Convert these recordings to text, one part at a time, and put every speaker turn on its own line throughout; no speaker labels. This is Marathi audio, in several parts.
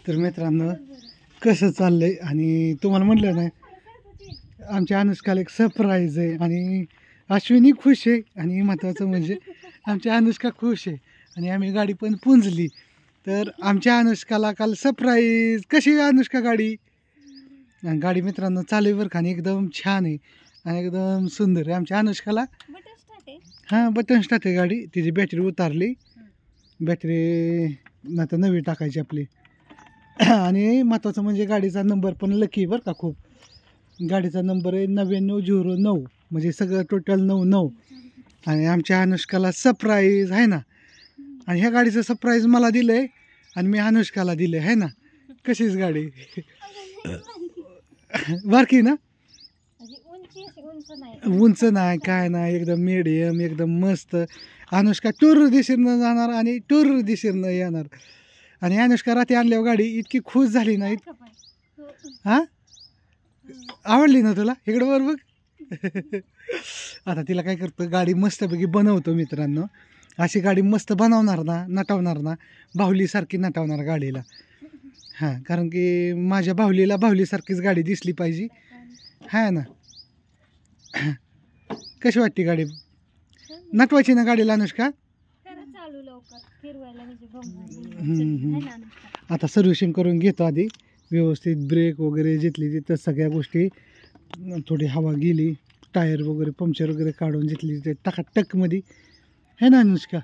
तर मित्रांनो कसं चाललंय आणि तुम्हाला म्हटलं नाही आमच्या अनुष्काला एक सरप्राईज आहे आणि अश्विनी खुश आहे आणि महत्त्वाचं म्हणजे आमची अनुष्का खुश आहे आणि आम्ही गाडी पण पुंजली. तर आमच्या अनुष्काला काल सरप्राईज. कशी आहे अनुष्का गाडी? गाडी मित्रांनो चालू आहे बरं का, आणि एकदम छान आहे आणि एकदम सुंदर आहे. आमच्या अनुष्काला हां बटन स्टार्ट आहे गाडी. तिची बॅटरी उतारली, बॅटरी आता नवी टाकायची आपली. आणि महत्त्वाचं म्हणजे गाडीचा नंबर पण लकी बरं का खूप. गाडीचा नंबर आहे 9909, म्हणजे सगळं टोटल 99. आणि आमच्या अनुष्काला सरप्राईज आहे ना. आणि ह्या गाडीचं सरप्राईज मला दिलं आहे आणि मी अनुष्काला दिलं आहे ना. कशीच गाडी बारकी ना, उंच नाही काय नाही, एकदम मीडियम एकदम मस्त. अनुष्का टूर दिशेनं जाणार आणि टूर दिशेनं येणार. आणि अनुष्का रात्री आणल्यावर गाडी इतकी खुश झाली ना. हां आवडली ना तुला? इकडं वर बघ. आता तिला काय करतो, गाडी मस्तपैकी बनवतो मित्रांनो. अशी गाडी मस्त बनवणार ना, नटवणार ना, बाहुलीसारखी नटवणार गाडीला. हां कारण की माझ्या बाहुलीला बाहुलीसारखीच गाडी दिसली पाहिजे हां ना. कशी वाटते गाडी? नटवायची ना गाडीला अनुष्का? आता सर्व्हिसिंग करून घेतो आधी व्यवस्थित. ब्रेक वगैरे जिथली तिथं सगळ्या गोष्टी, थोडी हवा गेली, टायर वगैरे पंक्चर वगैरे काढून जिथली तिथे टकाटकमध्ये है ना अनुष्का.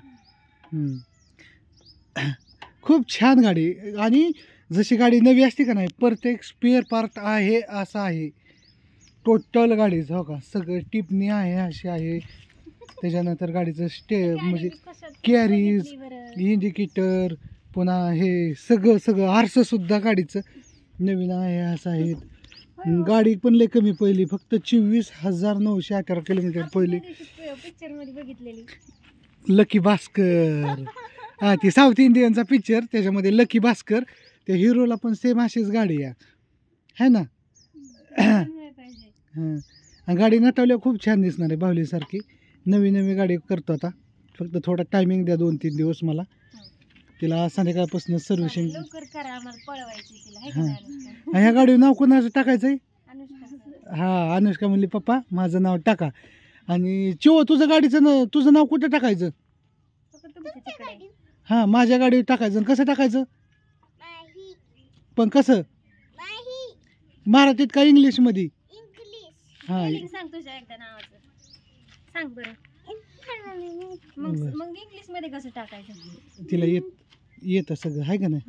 खूप छान गाडी. आणि जशी गाडी नवी असते का नाही, प्रत्येक स्पेअर पार्ट आहे असं आहे टोटल गाडीचं. हो का, सगळं टिपणी आहे अशी आहे. त्याच्यानंतर गाडीचं म्हणजे कॅरीज, इंडिकेटर, पुन्हा हे सगळं आरसंसुद्धा गाडीचं नवीन आहे असं आहेत. गाडी पण लय कमी पहिली, फक्त 24,918 किलोमीटर पहिली. लकी भास्कर, हा ती साऊथ इंडियनचा पिक्चर, त्याच्यामध्ये लकी भास्कर. त्या हिरोला पण सेम अशीच गाडी आहे ना. हां गाडी नटवल्यावर खूप छान दिसणार आहे बाहुलीसारखी. नवी गाडी करतो आता, फक्त थोडा टायमिंग द्या 2-3 दिवस मला. तिला संध्याकाळपासून सर्व्हिसिंग. हां ह्या गाडीवर नाव कोणाचं टाकायचं आहे? हां अनुष्का म्हणली पप्पा माझं नाव टाका. आणि चिओ तुझं गाडीचं तुझं नाव कुठं टाकायचं? हां माझ्या गाडीवर टाकायचं. कसं टाकायचं पण? कसं मराठीत का इंग्लिशमध्ये? हां तिला येतं सगळं आहे का नाही.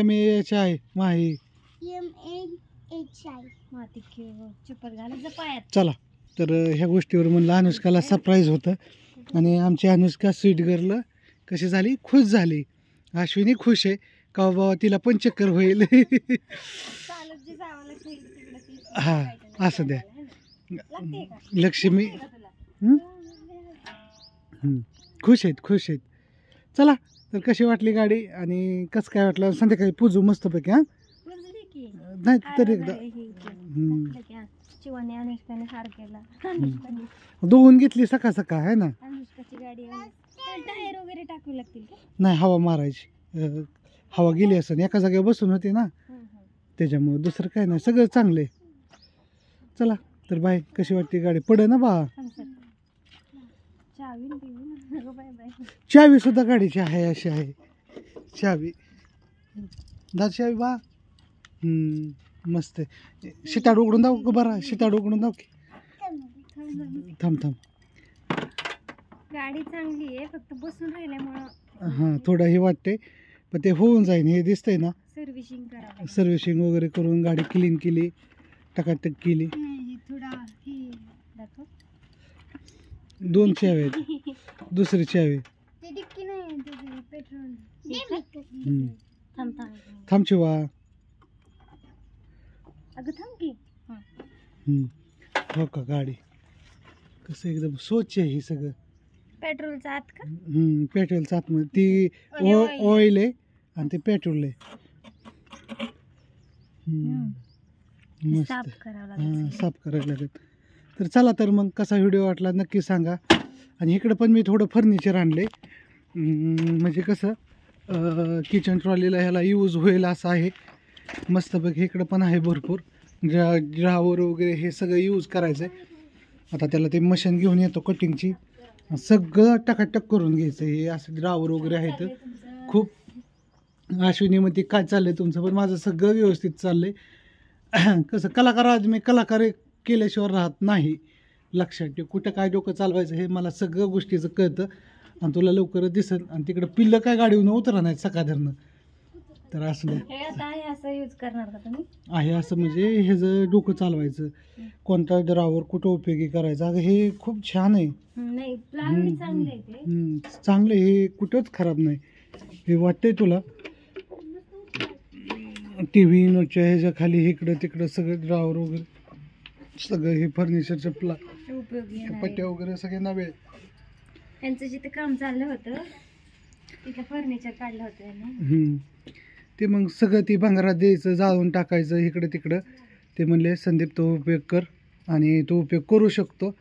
MAH आहे माही. चला तर ह्या गोष्टीवर म्हणलं अनुष्काला सरप्राईज होतं. आणि आमची अनुष्का स्वीट गर्ल कशी झाली? खुश झाली. अश्विनी खुश आहे का बाबा तिला पण चक्कर होईल. हां असं द्या. लक्ष्मी खुश आहेत. चला तर कशी वाटली गाडी आणि कसं काय वाटलं संध्याकाळी पूजू मस्तपैकी. हां नाही तर एकदा दोन घेतली सकाळ आहे ना. नाही हवा मारायची, हवा गेली असं एका जागेवर बसून होती ना त्याच्यामुळं. दुसरं काय नाही, सगळं चांगलं आहे. चला तर बाय. कशी वाटते गाडी? पड ना बा. चावी सुद्धा गाडीची आहे अशी आहे चावी. दाद चावी बा. मस्त आहे. शिताड उघडून दाव का बरं? शिताड उघडून दाव की. थांब
गाडी चांगली आहे, फक्त बसून राहिल्यामुळं
हां थोडं हे वाटते, पण ते होऊन जाईन. हे दिसतंय ना, सर्व्हिसिंग वगैरे करून गाडी क्लीन केली, टकाटक केली. दोन चावी आहेत, दुसरी चावी थांब चिवा. हो का गाडी कसं एकदम स्वच्छ आहे. हे सगळं
पेट्रोलचा आत का?
पेट्रोलचा आतमध्ये ती ऑइल आहे आणि ते पेट्रोल आहे. मस्त साफ करायला लागेल. तर चला तर मग कसा व्हिडिओ वाटला नक्की सांगा. आणि इकडे पण मी थोडं फर्निचर आणले म्हणजे कसं किचन ट्रॉलीला ह्याला यूज होईल असं आहे. मस्तपैकी इकडं पण आहे भरपूर ड्रावर वगैरे हे सगळं यूज करायचं आहे. आता त्याला ते मशीन घेऊन येतो कटिंगची, सगळं टकाटक करून घ्यायचं. हे असं ड्रावर वगैरे आहेत खूप. अश्विनीमध्ये काय चाललंय तुमचं? पण माझं सगळं व्यवस्थित चाललंय. कसं कलाकार आज मी कलाकार केल्याशिवाय राहत नाही. लक्षात ठेव, कुठं काय डोकं चालवायचं हे मला सगळं गोष्टीचं कळतं आणि तुला लवकरच दिसेल. आणि तिकडं पिल्लं काय गाडीहून उतरा नाहीत सकाळधरनं, तर असं नाही
हे आता आहे असं यूज करणार का तुम्ही?
आहे असं म्हणजे ह्याचं डोकं चालवायचं, कोणता ड्रावर कुठं उपयोगी करायचा. अगं हे खूप छान आहे.
नाही प्लॅन बी चांगले आहे ते.
चांगलं आहे, हे कुठंच खराब नाही. हे वाटतंय तुला? टी व्ही नोटच्या ह्याच्या खाली इकडं तिकडं सगळं ड्रावर वगैरे सगळं हे फर्निचरचं
उपयोगी येणार
पट्ट्या वगैरे सगळे नवे.
त्यांचं जिथे काम चाललं होतं तिथं फर्निचर काढलं होतं त्यांनी.
ते मग सगळं ती भंगारात द्यायचं, जाळून टाकायचं इकडं तिकडं. ते म्हणले संदीप तो उपयोग कर आणि तो उपयोग करू शकतो.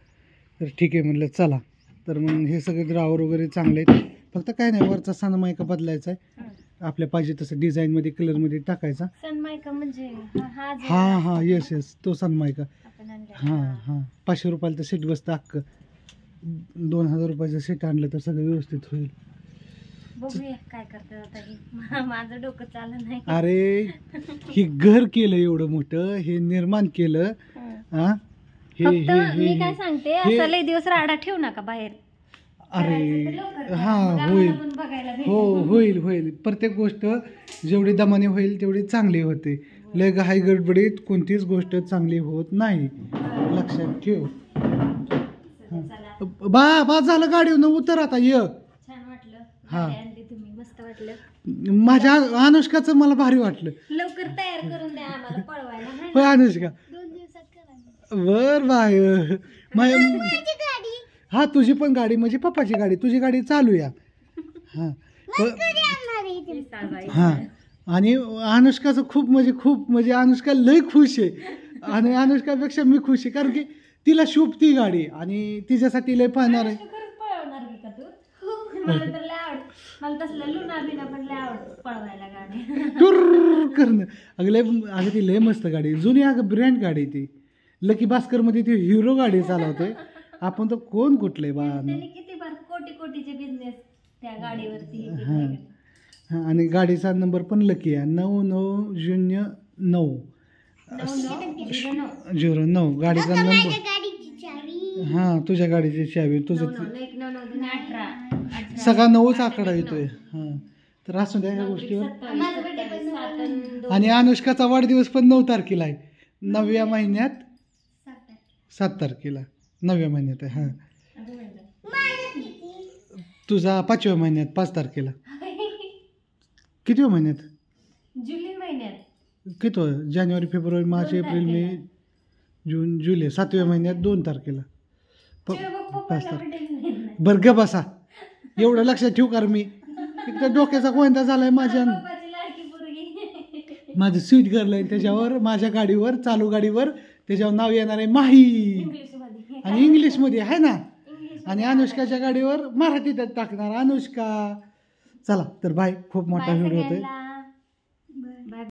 तर ठीक आहे म्हणलं चला. तर मग हे सगळे ड्रावर वगैरे चांगले आहेत. फक्त काय नाही, वरचा सनमायका बदलायचा आहे. आपल्या पाहिजे तसं डिझाईनमध्ये कलरमध्ये टाकायचा.
सनमायका म्हणजे
हां येस तो सनमायका.
आपण आणलं.
हां 500 रुपयाला तर सेट बसतं अख्खं. 2000 रुपयाचं सेट आणलं तर सगळं व्यवस्थित होईल.
बघूया काय करतात आता हे. माझं डोकं चाललं नाही.
अरे हे घर केलं एवढं मोठं, हे निर्माण केलं. हा
फक्त मी काय सांगते, असं लय दिवस राडा ठेवू नका बाहेर.
अरे हां होईल. हो होईल. प्रत्येक गोष्ट जेवढी दमाने होईल तेवढी चांगली होते. लय घाई गडबडीत कोणतीच गोष्ट चांगली होत नाही, लक्षात ठेव. बा झालं गाडीवर उतर आता ये.
छान वाटलं.
हां
तुम्ही मस्त वाटलं.
माझ्या अनुष्काचं मला भारी वाटलं.
लवकर तयार करून द्या आम्हाला पळवायला.
होय अनुष्का?
2 दिवसात करा.
बर बाय. हा तुझी पण गाडी म्हणजे पप्पाची गाडी, तुझी गाडी चालू या. हां हां आणि अनुष्काचं खूप म्हणजे अनुष्का लय खुश आहे. आणि अनुष्कापेक्षा मी खुश आहे, कारण की तिला शुभ ती गाडी आणि तिच्यासाठी लय पाहणार आहे.
पळवणार की का तू? मला तर लय आवड. मला तसलं लुना बिना पण लय आवड पळवायला गाडी.
टुर करणं. अगं ती लय मस्त गाडी, जुनी अगं ब्रँड गाडी ती. लकी भास्करमध्ये ती हिरो गाडी चालवते. आपण तर कोण कुठले बा.
त्यांनी किती बार कोटीचे बिझनेस त्या गाडीवरती.
हां आणि गाडीचा नंबर पण लकी आहे, 9909 09 गाडीचा नंबर. हां तुझ्या गाडीची चावी, तुझं सगळा 9च आकडा येतोय. हां तर असू द्या ह्या गोष्टीवर. आणि अनुष्काचा वाढदिवस पण 9 तारखेला आहे, 9व्या महिन्यात 7 तारखेला 9व्या महिन्यात आहे. हां तुझा 5व्या महिन्यात 5 तारखेला. कितव्या महिन्यात?
जुलै महिन्यात.
किती जानेवारी फेब्रुवारी मार्च एप्रिल मे जून जुलै 7व्या महिन्यात 2 तारखेला 5 तारखेला. बरं ग बसा, एवढं लक्षात ठेवू का मी? एकदा डोक्याचा गोंधळ झालाय माझ्या. माझं स्वीट गर्ल आहे त्याच्यावर, माझ्या गाडीवर चालू गाडीवर त्याच्यावर नाव येणार आहे माही आणि इंग्लिशमध्ये आहे ना. आणि अनुष्काच्या गाडीवर मराठीत टाकणार अनुष्का. चला तर बाय. खूप मोठा व्हिडिओ होतोय.